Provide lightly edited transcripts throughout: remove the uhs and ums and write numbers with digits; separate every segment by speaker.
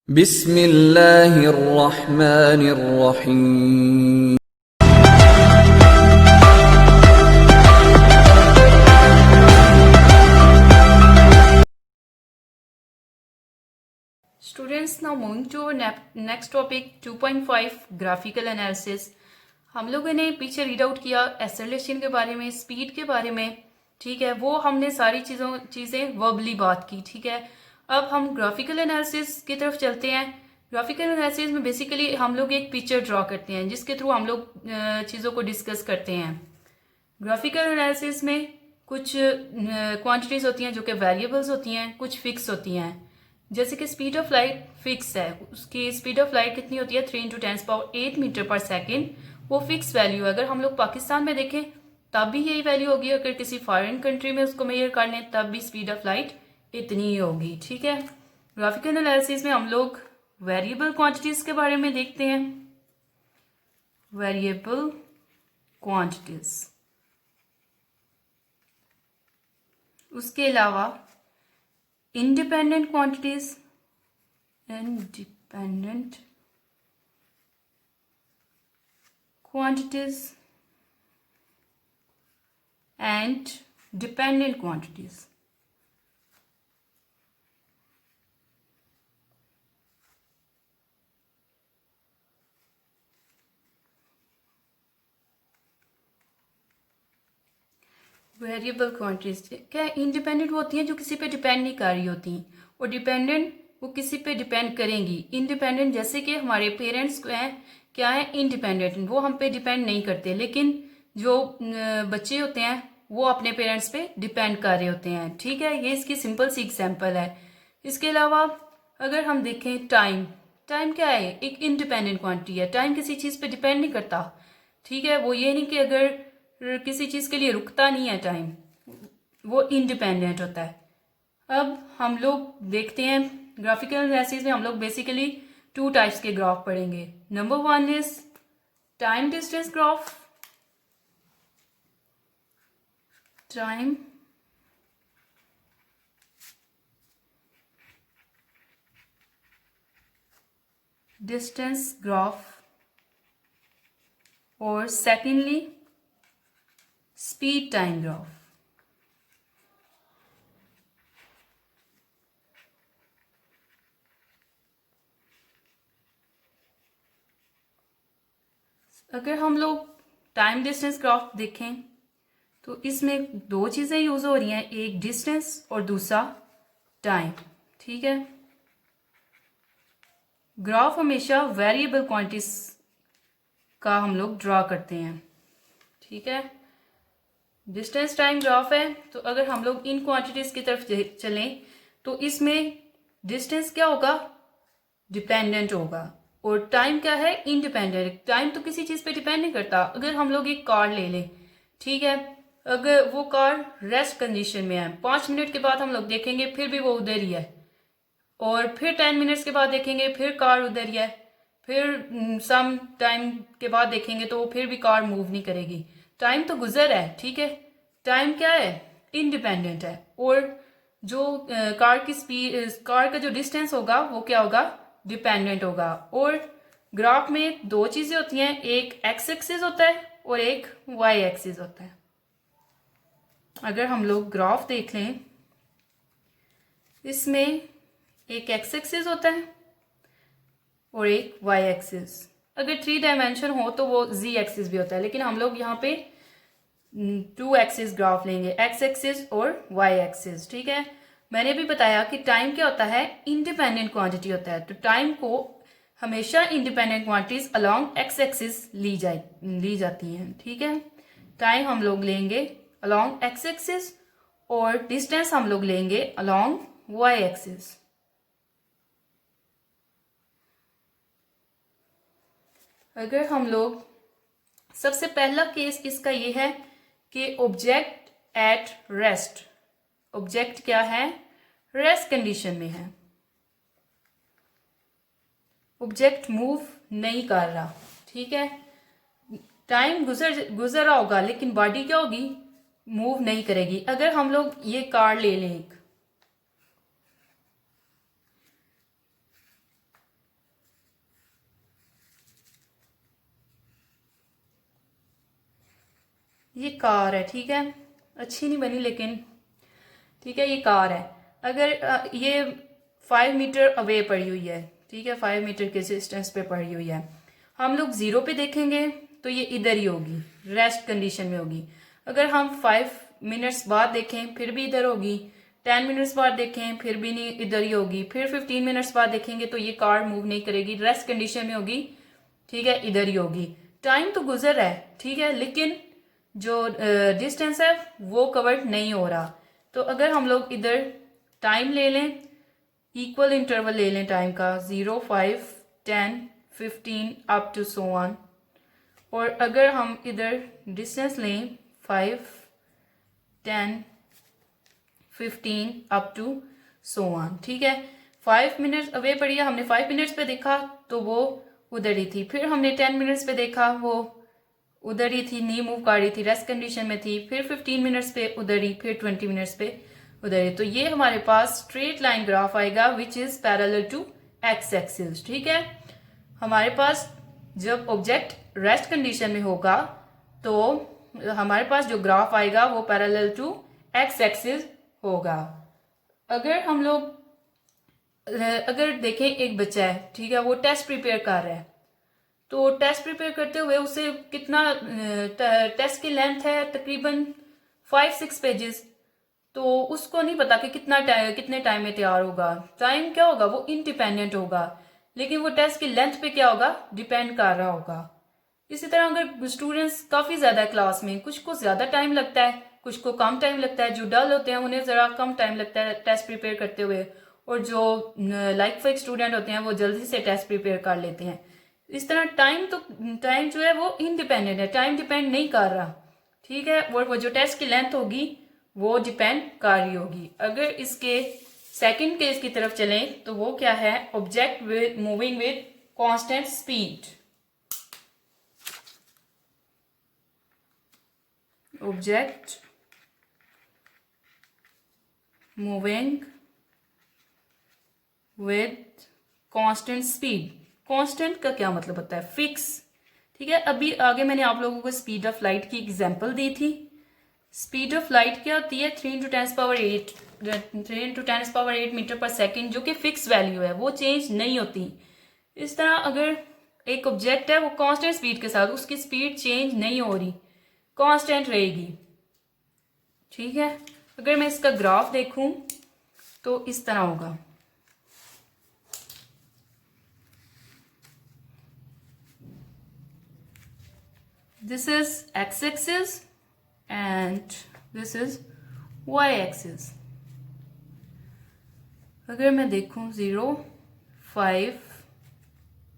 Speaker 1: बिस्मिल्लाहिर्रहमानिर्रहीम।
Speaker 2: Students, now moving to our next topic 2.5 graphical analysis. हम लोगों ने पीछे रीड आउट किया एक्सेलरेशन के बारे में, स्पीड के बारे में, ठीक है। वो हमने सारी चीज़ें वर्बली बात की, ठीक है। अब हम ग्राफिकल एनालिसिस की तरफ चलते हैं। ग्राफिकल एनालिसिस में बेसिकली हम लोग एक पिक्चर ड्रॉ करते हैं जिसके थ्रू हम लोग चीज़ों को डिस्कस करते हैं। ग्राफिकल एनालिसिस में कुछ क्वांटिटीज़ होती हैं जो कि वेरिएबल्स होती हैं, कुछ फिक्स होती हैं। जैसे कि स्पीड ऑफ लाइट फिक्स है, उसकी स्पीड ऑफ लाइट कितनी होती है 3 × 10⁻⁸ मीटर पर सेकेंड, वो फिक्स वैल्यू है। अगर हम लोग पाकिस्तान में देखें तब भी यही वैल्यू होगी, अगर किसी फॉरेन कंट्री में उसको मेजर कर लें तब भी स्पीड ऑफ लाइट इतनी ही होगी, ठीक है। ग्राफिकल एनालिसिस में हम लोग वेरिएबल क्वांटिटीज के बारे में देखते हैं। वेरिएबल क्वांटिटीज, उसके अलावा independent quantities, independent quantities and dependent quantities. Variable quantities क्या है? इंडिपेंडेंट होती हैं जो किसी पे डिपेंड नहीं कर रही होती, और डिपेंडेंट वो किसी पे डिपेंड करेंगी। इंडिपेंडेंट जैसे कि हमारे पेरेंट्स हैं, क्या है इंडिपेंडेंट, वो हम पे डिपेंड नहीं करते, लेकिन जो बच्चे होते हैं वो अपने पेरेंट्स पे डिपेंड कर रहे होते हैं, ठीक है। ये इसकी सिंपल सी एग्जांपल है। इसके अलावा अगर हम देखें टाइम, टाइम क्या है? एक इंडिपेंडेंट क्वांटिटी है। टाइम किसी चीज़ पे डिपेंड नहीं करता, ठीक है। वो ये नहीं कि अगर किसी चीज़ के लिए रुकता नहीं है टाइम, वो इंडिपेंडेंट होता है। अब हम लोग देखते हैं ग्राफिकल एनालिसिस में हम लोग बेसिकली 2 टाइप्स के ग्राफ पढ़ेंगे। Number 1 is time distance graph, time distance graph, और सेकेंडली स्पीड टाइम ग्राफ। अगर हम लोग टाइम डिस्टेंस ग्राफ देखें तो इसमें 2 चीज़ें यूज हो रही हैं, एक डिस्टेंस और दूसरा टाइम, ठीक है। ग्राफ हमेशा वेरिएबल क्वांटिटीज का हम लोग ड्रॉ करते हैं, ठीक है। डिस्टेंस टाइम ग्राफ है, तो अगर हम लोग इन क्वांटिटीज की तरफ चलें तो इसमें डिस्टेंस क्या होगा? डिपेंडेंट होगा, और टाइम क्या है? इंडिपेंडेंट। टाइम तो किसी चीज़ पे डिपेंड नहीं करता। अगर हम लोग एक कार ले लें, ठीक है, अगर वो कार रेस्ट कंडीशन में है, 5 मिनट के बाद हम लोग देखेंगे फिर भी वो उधर ही है, और फिर 10 मिनट्स के बाद देखेंगे फिर कार उधर ही है, फिर सम टाइम के बाद देखेंगे तो फिर भी कार मूव नहीं करेगी। टाइम तो गुजर है, ठीक है। टाइम क्या है? इंडिपेंडेंट है, और जो कार की स्पीड, कार का जो डिस्टेंस होगा वो क्या होगा? डिपेंडेंट होगा। और ग्राफ में 2 चीजें होती हैं, एक एक्स एक्सिस होता है और एक वाई एक्सिस होता है। अगर हम लोग ग्राफ देख लें, इसमें एक एक्स एक्सिस होता है और एक वाई एक्सिस। अगर 3 डायमेंशन हो तो वो जी एक्सिस भी होता है, लेकिन हम लोग यहाँ पे 2 एक्सिस ग्राफ लेंगे, एक्स एक्सिस और वाई एक्सिस, ठीक है। मैंने भी बताया कि टाइम क्या होता है? इंडिपेंडेंट क्वांटिटी होता है, तो टाइम को हमेशा independent quantities along x axis ली जाती हैं, ठीक है। टाइम हम लोग लेंगे अलोंग एक्स एक्सिस और डिस्टेंस हम लोग लेंगे अलोंग वाई एक्सिस। अगर हम लोग, सबसे पहला केस इसका ये है कि ऑब्जेक्ट एट रेस्ट, ऑब्जेक्ट क्या है? रेस्ट कंडीशन में है, ऑब्जेक्ट मूव नहीं कर रहा, ठीक है। टाइम गुजर रहा होगा लेकिन बॉडी क्या होगी? मूव नहीं करेगी। अगर हम लोग ये कार ले लें, ये कार है, ठीक है, अच्छी नहीं बनी लेकिन ठीक है, ये कार है। अगर ये 5 मीटर अवे पड़ी हुई है, ठीक है, 5 मीटर के डिस्टेंस पे पड़ी हुई है, हम लोग 0 पे देखेंगे तो ये इधर ही होगी, रेस्ट कंडीशन में होगी। अगर हम 5 मिनट्स बाद देखें फिर भी इधर होगी, 10 मिनट्स बाद देखें फिर भी नहीं, इधर ही होगी, फिर 15 मिनट्स बाद देखेंगे तो ये कार मूव नहीं करेगी, रेस्ट कंडीशन में होगी, ठीक है, इधर ही होगी। टाइम तो गुजर रहा है, ठीक है, लेकिन जो डिस्टेंस है वो कवर नहीं हो रहा। तो अगर हम लोग इधर टाइम ले लें, इक्वल इंटरवल ले लें टाइम का, 0, 5, 10, 15 अप टू सो ऑन, और अगर हम इधर डिस्टेंस लें 5, 10, 15 अप टू सो ऑन, ठीक है। 5 मिनट्स अवे पड़ी है, हमने 5 मिनट्स पे देखा तो वो उधर ही थी, फिर हमने 10 मिनट्स पे देखा वो उधर ही थी, नहीं मूव कर रही थी, रेस्ट कंडीशन में थी, फिर 15 मिनट्स पे उधर ही, फिर 20 मिनट्स पे उधर ही। तो ये हमारे पास स्ट्रेट लाइन ग्राफ आएगा which is parallel to x axis, ठीक है। हमारे पास जब ऑब्जेक्ट रेस्ट कंडीशन में होगा तो हमारे पास जो ग्राफ आएगा वो पैरेलल टू एक्स एक्सिस होगा। अगर हम लोग अगर देखें एक बच्चा है, ठीक है, वो टेस्ट प्रिपेयर कर रहा है, तो टेस्ट प्रिपेयर करते हुए उसे कितना टेस्ट की लेंथ है तकरीबन 5-6 पेजेस, तो उसको नहीं पता कि कितने टाइम में तैयार होगा। टाइम क्या होगा, वो इंडिपेंडेंट होगा, लेकिन वो टेस्ट की लेंथ पे क्या होगा, डिपेंड कर रहा होगा। इसी तरह अगर स्टूडेंट्स काफी ज्यादा क्लास में, कुछ को ज्यादा टाइम लगता है, कुछ को कम टाइम लगता है, जो डल होते हैं उन्हें जरा कम टाइम लगता है टेस्ट प्रिपेयर करते हुए, और जो लाइक फाइक स्टूडेंट होते हैं वो जल्दी से टेस्ट प्रिपेयर कर लेते हैं। इस तरह टाइम जो है वो इनडिपेंडेंट है, टाइम डिपेंड नहीं कर रहा, ठीक है, और वो जो टेस्ट की लेंथ होगी वो डिपेंड कर रही होगी। अगर इसके सेकंड केस की तरफ चलें तो वो क्या है, object with moving with constant speed, object moving with constant speed. Constant का क्या मतलब होता है, फिक्स, ठीक है। अभी आगे मैंने आप लोगों को स्पीड ऑफ लाइट की एग्जांपल दी थी। स्पीड ऑफ लाइट क्या होती है, 3 × 10⁸ मीटर पर सेकेंड, जो कि फिक्स वैल्यू है, वो चेंज नहीं होती। इस तरह अगर एक ऑब्जेक्ट है वो कांस्टेंट स्पीड के साथ, उसकी स्पीड चेंज नहीं हो रही, कांस्टेंट रहेगी, ठीक है। अगर मैं इसका ग्राफ देखूं तो इस तरह होगा, this is x axis and this is y axis। अगर मैं देखूं 0, 5,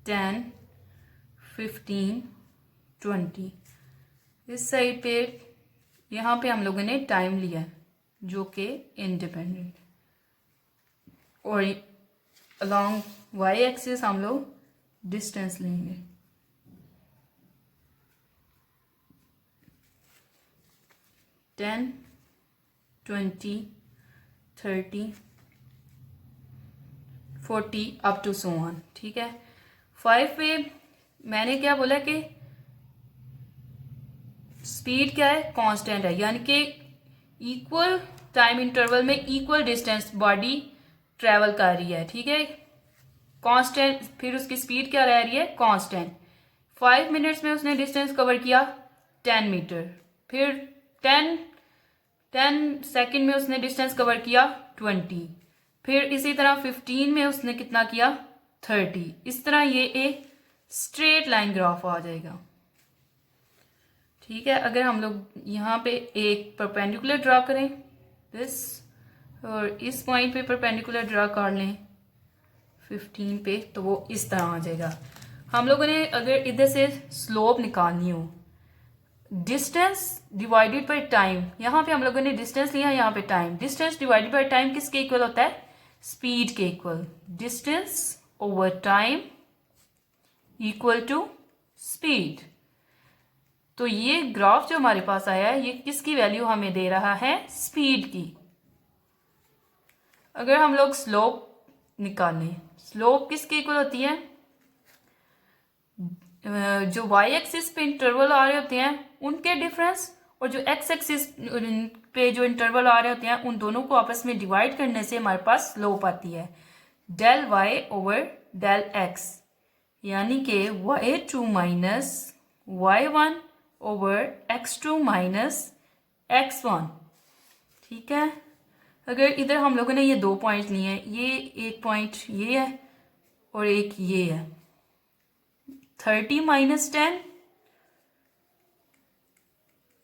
Speaker 2: 10, 15, 20, इस साइड पे यहाँ पे हम लोगों ने टाइम लिया जो कि इंडिपेंडेंट, और अलोंग y एक्सिस हम लोग डिस्टेंस लेंगे। Ten, 20, 30, 40 up to so on, ठीक है। 5 पे मैंने क्या बोला कि स्पीड क्या है, कांस्टेंट है, यानी कि इक्वल टाइम इंटरवल में इक्वल डिस्टेंस बॉडी ट्रेवल कर रही है, ठीक है, कांस्टेंट। फिर उसकी स्पीड क्या रह रही है, कांस्टेंट। 5 मिनट्स में उसने डिस्टेंस कवर किया 10 मीटर, फिर 10 सेकेंड में उसने डिस्टेंस कवर किया 20, फिर इसी तरह 15 में उसने कितना किया 30। इस तरह ये एक स्ट्रेट लाइन ग्राफ आ जाएगा, ठीक है। अगर हम लोग यहाँ पे एक परपेंडिकुलर ड्रा करें दिस, और इस पॉइंट पे परपेंडिकुलर ड्रा कर लें 15 पे, तो वो इस तरह आ जाएगा। हम लोगों ने अगर इधर से स्लोप निकालनी हो, डिस्टेंस डिवाइडेड बाय टाइम, यहाँ पे हम लोगों ने डिस्टेंस लिया, यहाँ पे time, distance divided by time किसके इक्वल होता है, स्पीड के equal. Distance over time equal to speed. तो ये ग्राफ जो हमारे पास आया है ये किसकी वैल्यू हमें दे रहा है, स्पीड की। अगर हम लोग स्लोप निकालें, स्लोप किसके इक्वल होती है, जो y एक्सिस पे इंटरवल आ रहे होते हैं उनके डिफरेंस और जो एक्स एक्सिस पे जो इंटरवल आ रहे होते हैं उन दोनों को आपस में डिवाइड करने से हमारे पास स्लोप आती है del y over del x, यानी कि y2 minus y1 over x2 minus x1। ठीक है, अगर इधर हम लोगों ने ये दो पॉइंट लिए हैं, ये एक पॉइंट ये है और एक ये है, 30 माइनस 10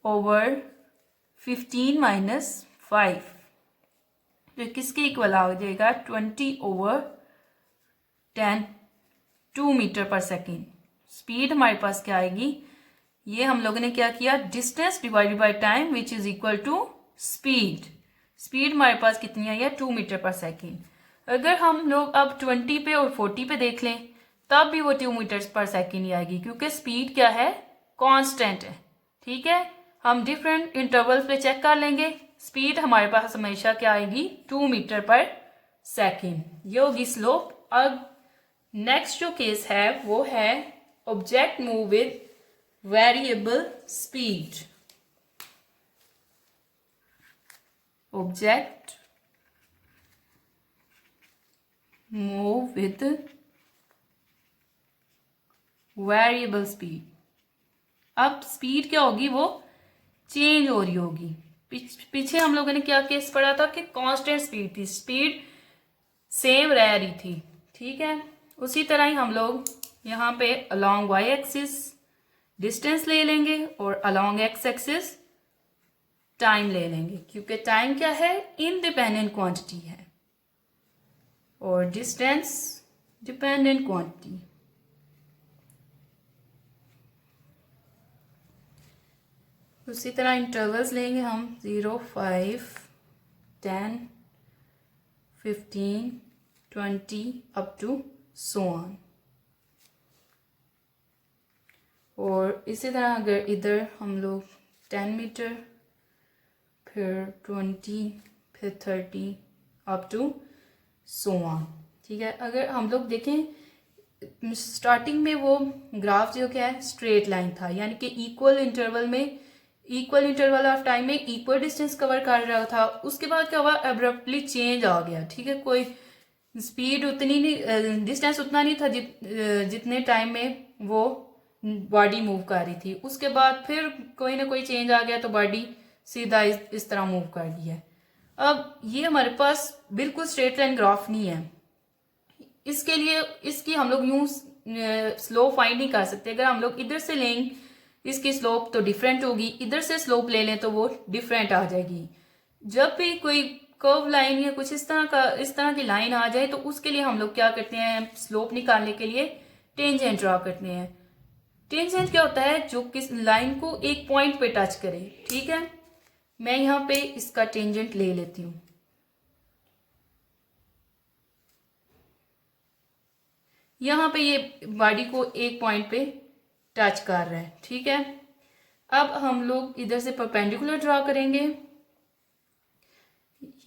Speaker 2: ओवर 15 माइनस 5, तो किसके इक्वल आ जाएगा 20 over 10, 2 metre per second. Speed हमारे पास क्या आएगी, ये हम लोगों ने क्या किया, distance divided by time which is equal to speed. Speed हमारे पास कितनी आई है 2 मीटर पर सेकेंड। अगर हम लोग अब 20 पे और 40 पे देख लें तब भी वो 2 मीटर पर सेकेंड ही आएगी, क्योंकि स्पीड क्या है, कांस्टेंट है। ठीक है, हम डिफरेंट इंटरवल्स पे चेक कर लेंगे, स्पीड हमारे पास हमेशा क्या आएगी 2 मीटर पर सेकेंड। ये होगी स्लोप। अब नेक्स्ट जो केस है वो है object move with variable speed. Object move with variable speed. अब स्पीड क्या होगी, वो चेंज हो रही होगी। पीछे हम लोगों ने क्या केस पढ़ा था कि कांस्टेंट स्पीड थी, स्पीड सेम रह रही थी। ठीक है, उसी तरह ही हम लोग यहाँ पे अलोंग वाई एक्सिस डिस्टेंस ले लेंगे और अलोंग एक्स एक्सिस टाइम ले लेंगे, क्योंकि टाइम क्या है, इंडिपेंडेंट क्वांटिटी है और डिस्टेंस डिपेंडेंट क्वांटिटी। उसी तरह इंटरवल्स लेंगे हम 0, 5, 10, 15, 20 अप टू सो ऑन। और इसी तरह अगर इधर हम लोग 10 मीटर, फिर 20, फिर 30 अप टू सो ऑन। ठीक है, अगर हम लोग देखें स्टार्टिंग में वो ग्राफ जो क्या है स्ट्रेट लाइन था, यानी कि इक्वल इंटरवल ऑफ टाइम में इक्वल डिस्टेंस कवर कर रहा था। उसके बाद क्या हुआ, अब्रप्टली चेंज आ गया। ठीक है, कोई स्पीड उतनी नहीं, डिस्टेंस उतना नहीं था जितने टाइम में वो बॉडी मूव कर रही थी। उसके बाद फिर कोई ना कोई चेंज आ गया तो बॉडी सीधा इस तरह मूव कर दी है। अब ये हमारे पास बिल्कुल स्ट्रेट लाइन ग्राफ नहीं है, इसके लिए इसकी हम लोग यूं स्लोप फाइंड नहीं कर सकते। अगर हम लोग इधर से लेंगे इसकी स्लोप तो डिफरेंट होगी, इधर से स्लोप ले लें तो वो डिफरेंट आ जाएगी। जब भी कोई कर्व लाइन या कुछ इस तरह की लाइन आ जाए तो उसके लिए हम लोग क्या करते हैं, स्लोप निकालने के लिए टेंजेंट ड्रॉ करते हैं। टेंजेंट क्या होता है, जो किस लाइन को एक पॉइंट पे टच करे। ठीक है, मैं यहाँ पे इसका टेंजेंट ले लेती हूँ। यहाँ पे ये बॉडी को एक पॉइंट पे टच कर रहा है। ठीक है, अब हम लोग इधर से परपेंडिकुलर ड्रॉ करेंगे,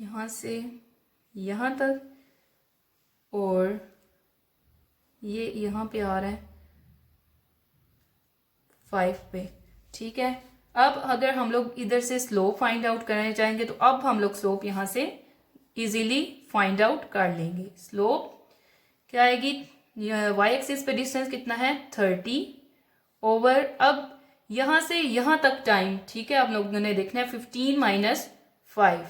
Speaker 2: यहाँ से यहाँ तक, और ये यहाँ पे आ रहा है 5 पे। ठीक है, अब अगर हम लोग इधर से स्लोप फाइंड आउट करना चाहेंगे तो अब हम लोग स्लोप यहाँ से इजीली फाइंड आउट कर लेंगे। स्लोप क्या आएगी, वाई एक्सिस पे डिस्टेंस कितना है 30 ओवर, अब यहाँ से यहाँ तक टाइम। ठीक है, आप लोगों ने देखना है 15 माइनस 5,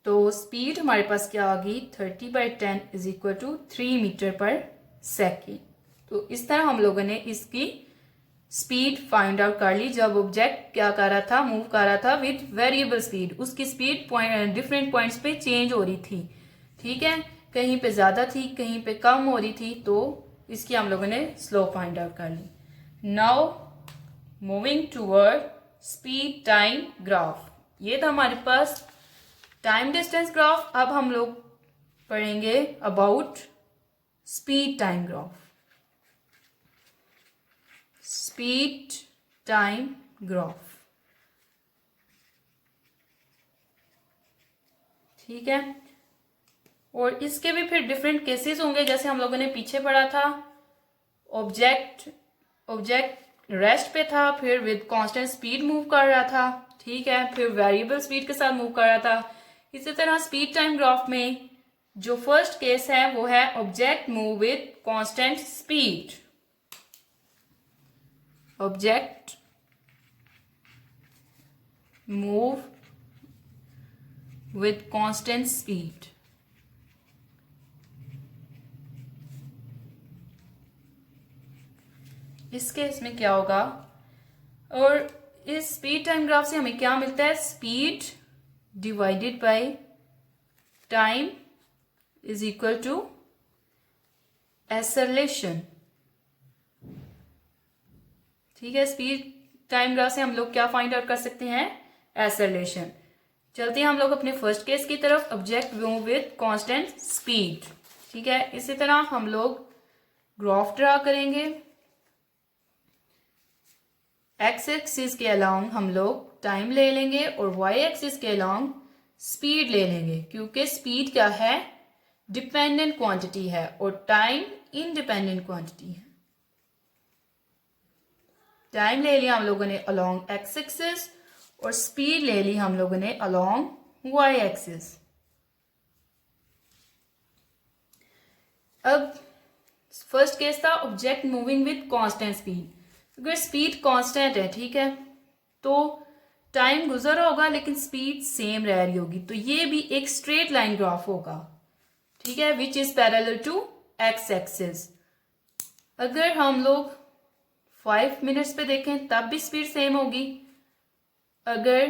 Speaker 2: तो स्पीड हमारे पास क्या आ गई 30/10 is equal to 3 metre per second. तो इस तरह हम लोगों ने इसकी स्पीड फाइंड आउट कर ली। जब ऑब्जेक्ट क्या कर रहा था, मूव कर रहा था विद वेरिएबल स्पीड, उसकी स्पीड डिफरेंट पॉइंट्स पे चेंज हो रही थी। ठीक है, कहीं पे ज़्यादा थी, कहीं पे कम हो रही थी, तो इसकी हम लोगों ने स्लोप फाइंड आउट कर ली। Now moving toward speed time graph. ये था हमारे पास टाइम डिस्टेंस ग्राफ। अब हम लोग पढ़ेंगे about speed time graph. Speed time graph. ठीक है, और इसके भी फिर डिफरेंट केसेस होंगे, जैसे हम लोगों ने पीछे पढ़ा था ऑब्जेक्ट रेस्ट पे था, फिर विद कांस्टेंट स्पीड मूव कर रहा था, ठीक है, फिर वेरिएबल स्पीड के साथ मूव कर रहा था। इसी तरह स्पीड टाइम ग्राफ में जो फर्स्ट केस है वो है object move with constant speed. Object move with constant speed. इस केस में क्या होगा, और इस स्पीड टाइम ग्राफ से हमें क्या मिलता है, speed divided by time is equal to acceleration. ठीक है, स्पीड टाइम ग्राफ से हम लोग क्या फाइंड आउट कर सकते हैं, एक्सेलरेशन। चलते हैं हम लोग अपने फर्स्ट केस की तरफ, object move with constant speed. ठीक है, इसी तरह हम लोग ग्राफ ड्रा करेंगे। एक्स एक्सिस के अलोंग हम लोग टाइम ले लेंगे और वाई एक्सिस के अलोंग स्पीड ले लेंगे, क्योंकि स्पीड क्या है, डिपेंडेंट क्वांटिटी है और टाइम इंडिपेंडेंट क्वांटिटी है। टाइम ले लिया हम लोगों ने अलोंग एक्स एक्सिस और स्पीड ले ली हम लोगों ने अलोंग वाई एक्सिस। अब फर्स्ट केस था object moving with constant speed. अगर स्पीड कांस्टेंट है, ठीक है, तो टाइम गुजर होगा लेकिन स्पीड सेम रह रही होगी, तो ये भी एक स्ट्रेट लाइन ग्राफ होगा, ठीक है, which is parallel to x axis. अगर हम लोग 5 मिनट्स पे देखें तब भी स्पीड सेम होगी, अगर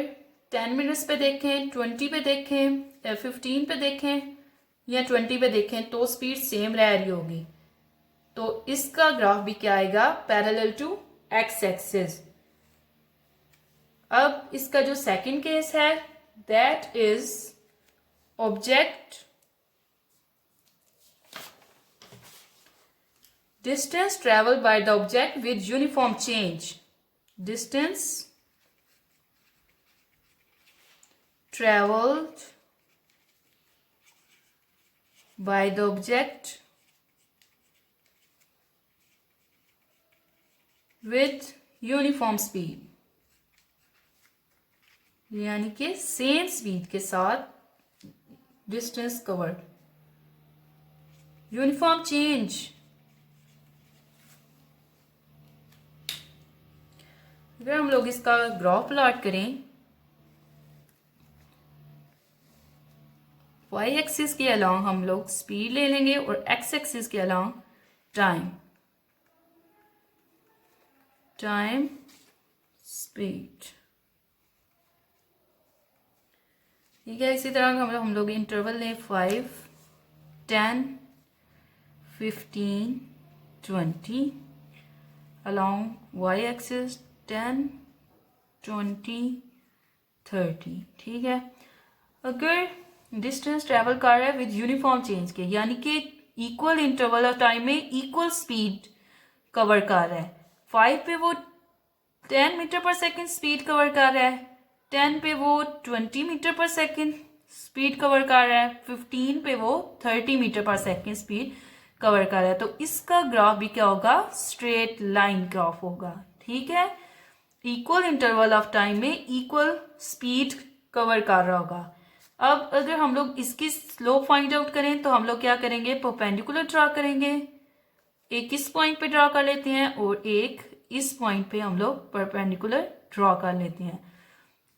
Speaker 2: 10 मिनट्स पे देखें, 20 पे देखें, 15 पे देखें या 20 पे देखें तो स्पीड सेम रह रही होगी। तो इसका ग्राफ भी क्या आएगा, पैरेलल टू एक्स एक्सिस। अब इसका जो सेकंड केस है, that is object distance travel by the object with uniform change. Distance traveled by the object with uniform speed, यानी कि सेम स्पीड के साथ डिस्टेंस कवर्ड। यूनिफॉर्म चेंज, अगर हम लोग इसका ग्राफ प्लॉट करें, वाई एक्सिस के अलोंग हम लोग स्पीड ले लेंगे और एक्स एक्सिस के अलोंग टाइम स्पीड। ठीक है, इसी तरह हम लोग इंटरवल लें 5, 10, 15, 20 अलोंग वाई एक्सिस 10, 20, 30। ठीक है, अगर डिस्टेंस ट्रेवल कर रहा है विद यूनिफॉर्म चेंज के, यानी कि इक्वल इंटरवल ऑफ टाइम में इक्वल स्पीड कवर कर रहा है। 5 पे वो 10 मीटर पर सेकंड स्पीड कवर कर रहा है, 10 पे वो 20 मीटर पर सेकंड स्पीड कवर कर रहा है, 15 पे वो 30 मीटर पर सेकंड स्पीड कवर कर रहा है। तो इसका ग्राफ भी क्या होगा, स्ट्रेट लाइन ग्राफ होगा। ठीक है, इक्वल इंटरवल ऑफ टाइम में इक्वल स्पीड कवर कर रहा होगा। अब अगर हम लोग इसकी स्लोप फाइंड आउट करें तो हम लोग क्या करेंगे, परपेंडिकुलर ड्रा करेंगे। एक इस पॉइंट पे ड्रा कर लेते हैं और एक इस पॉइंट पे हम लोग परपेंडिकुलर ड्रा कर लेते हैं।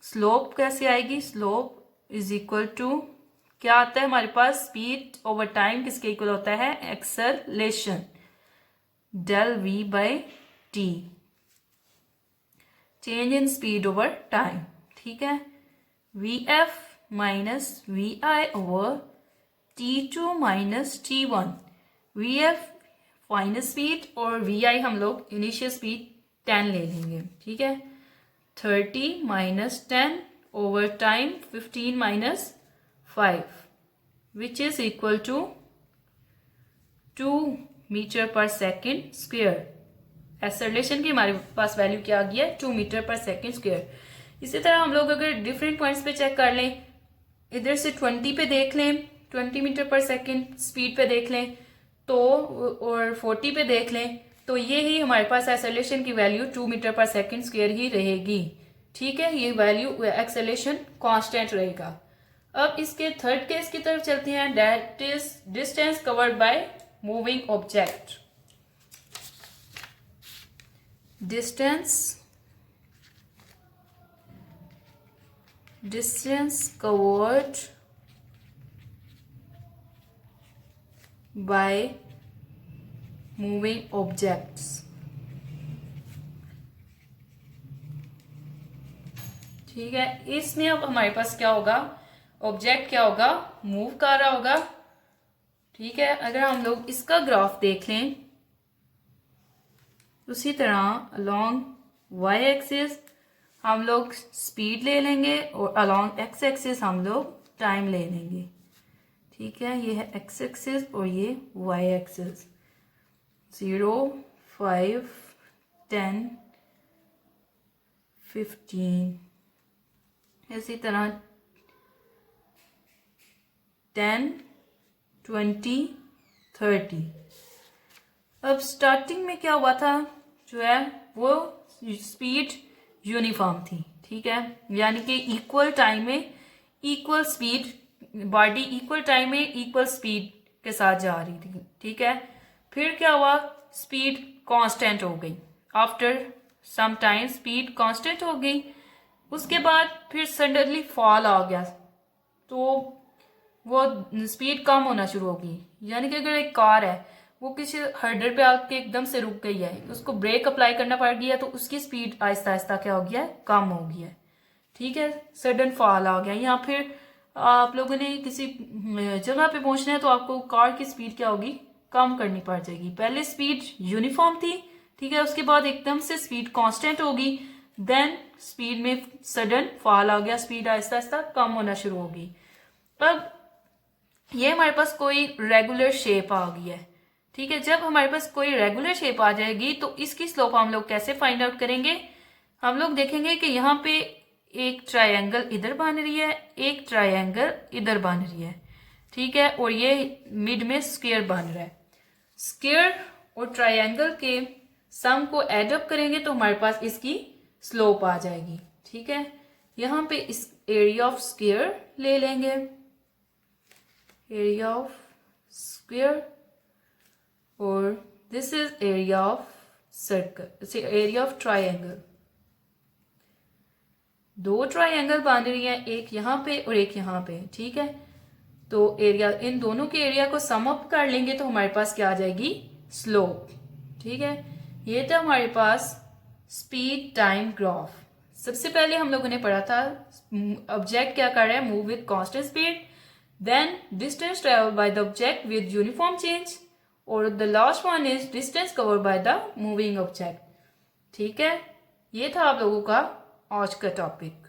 Speaker 2: स्लोप कैसे आएगी, स्लोप इज इक्वल टू क्या आता है हमारे पास, स्पीड ओवर टाइम किसके इक्वल होता है, acceleration, del V by T, change in speed over time. ठीक है, V F minus V I over T2 minus T1। V F final speed और वी आई हम लोग इनिशियल स्पीड 10 ले लेंगे। ठीक है, 30 minus 10 over time 15 minus 5 which is equal to 2 metre per second square. Acceleration की हमारे पास वैल्यू क्या आ गई है, 2 मीटर पर सेकेंड स्क्वेयर। इसी तरह हम लोग अगर डिफरेंट पॉइंट्स पे चेक कर लें, इधर से 20 पे देख लें, 20 मीटर पर सेकेंड स्पीड पे देख लें तो, और 40 पे देख लें तो ये ही हमारे पास एक्सेलरेशन की वैल्यू 2 मीटर पर सेकंड स्क्वायर ही रहेगी। ठीक है, ये वैल्यू एक्सेलरेशन कांस्टेंट रहेगा। अब इसके थर्ड केस की तरफ चलते हैं, that is distance covered by moving object. distance covered by moving objects। ठीक है, इसमें अब हमारे पास क्या होगा, ऑब्जेक्ट क्या होगा, मूव कर रहा होगा। ठीक है, अगर हम लोग इसका ग्राफ देख लें, उसी तरह अलोंग वाई एक्सिस हम लोग स्पीड ले लेंगे और अलोंग एक्स एक्सिस हम लोग टाइम ले लेंगे। ठीक है, ये है एक्स एक्सिस और ये वाई एक्सिस। 0, 5, 10, 15, इसी तरह 10, 20, 30। अब स्टार्टिंग में क्या हुआ था, जो है वो स्पीड यूनिफॉर्म थी। ठीक है, यानी कि इक्वल टाइम में equal speed, body equal time में इक्वल स्पीड के साथ जा रही थी। ठीक है, फिर क्या हुआ, स्पीड कांस्टेंट हो गई। After some time speed constant हो गई, उसके बाद फिर सडनली फॉल आ गया, तो वो स्पीड कम होना शुरू होगी। यानी कि अगर एक कार है, वो किसी हर्डर पे आके एकदम से रुक गई है, उसको ब्रेक अप्लाई करना पड़ गया, तो उसकी स्पीड आहिस्ता आहिस्ता क्या हो गया है, कम हो गया है। ठीक है, सडन फॉल आ गया। या फिर आप लोगों ने किसी जगह पे पहुंचना है, तो आपको कार की स्पीड क्या होगी, कम करनी पड़ जाएगी। पहले स्पीड यूनिफॉर्म थी, ठीक है, उसके बाद एकदम से स्पीड कांस्टेंट होगी, देन स्पीड में सडन फॉल आ गया, स्पीड आहिस्ता आहिस्ता कम होना शुरू होगी। अब ये हमारे पास कोई रेगुलर शेप आ गई है। ठीक है, जब हमारे पास कोई रेगुलर शेप आ जाएगी, तो इसकी स्लोप हम लोग कैसे फाइंड आउट करेंगे, हम लोग देखेंगे कि यहाँ पे एक ट्रायंगल इधर बन रही है, एक ट्रायंगल इधर बन रही है। ठीक है, और ये मिड में स्क्वायर बन रहा है। स्क्वायर और ट्रायंगल के सम को एड अप करेंगे तो हमारे पास इसकी स्लोप आ जाएगी। ठीक है, यहाँ पे इस एरिया ऑफ स्क्वायर ले लेंगे, एरिया ऑफ स्क्वायर, और this is area of circle, area of triangle. दो ट्रायंगल बन रही है, एक यहाँ पे और एक यहाँ पे। ठीक है, तो एरिया, इन दोनों के एरिया को सम अप कर लेंगे तो हमारे पास क्या आ जाएगी, स्लोप। ठीक है, ये था हमारे पास स्पीड टाइम ग्राफ। सबसे पहले हम लोगों ने पढ़ा था ऑब्जेक्ट क्या कर रहा है, move with constant speed, then distance travel by the object with uniform change, और the last one is distance covered by the moving object. ठीक है, ये था आप लोगों का आज का टॉपिक।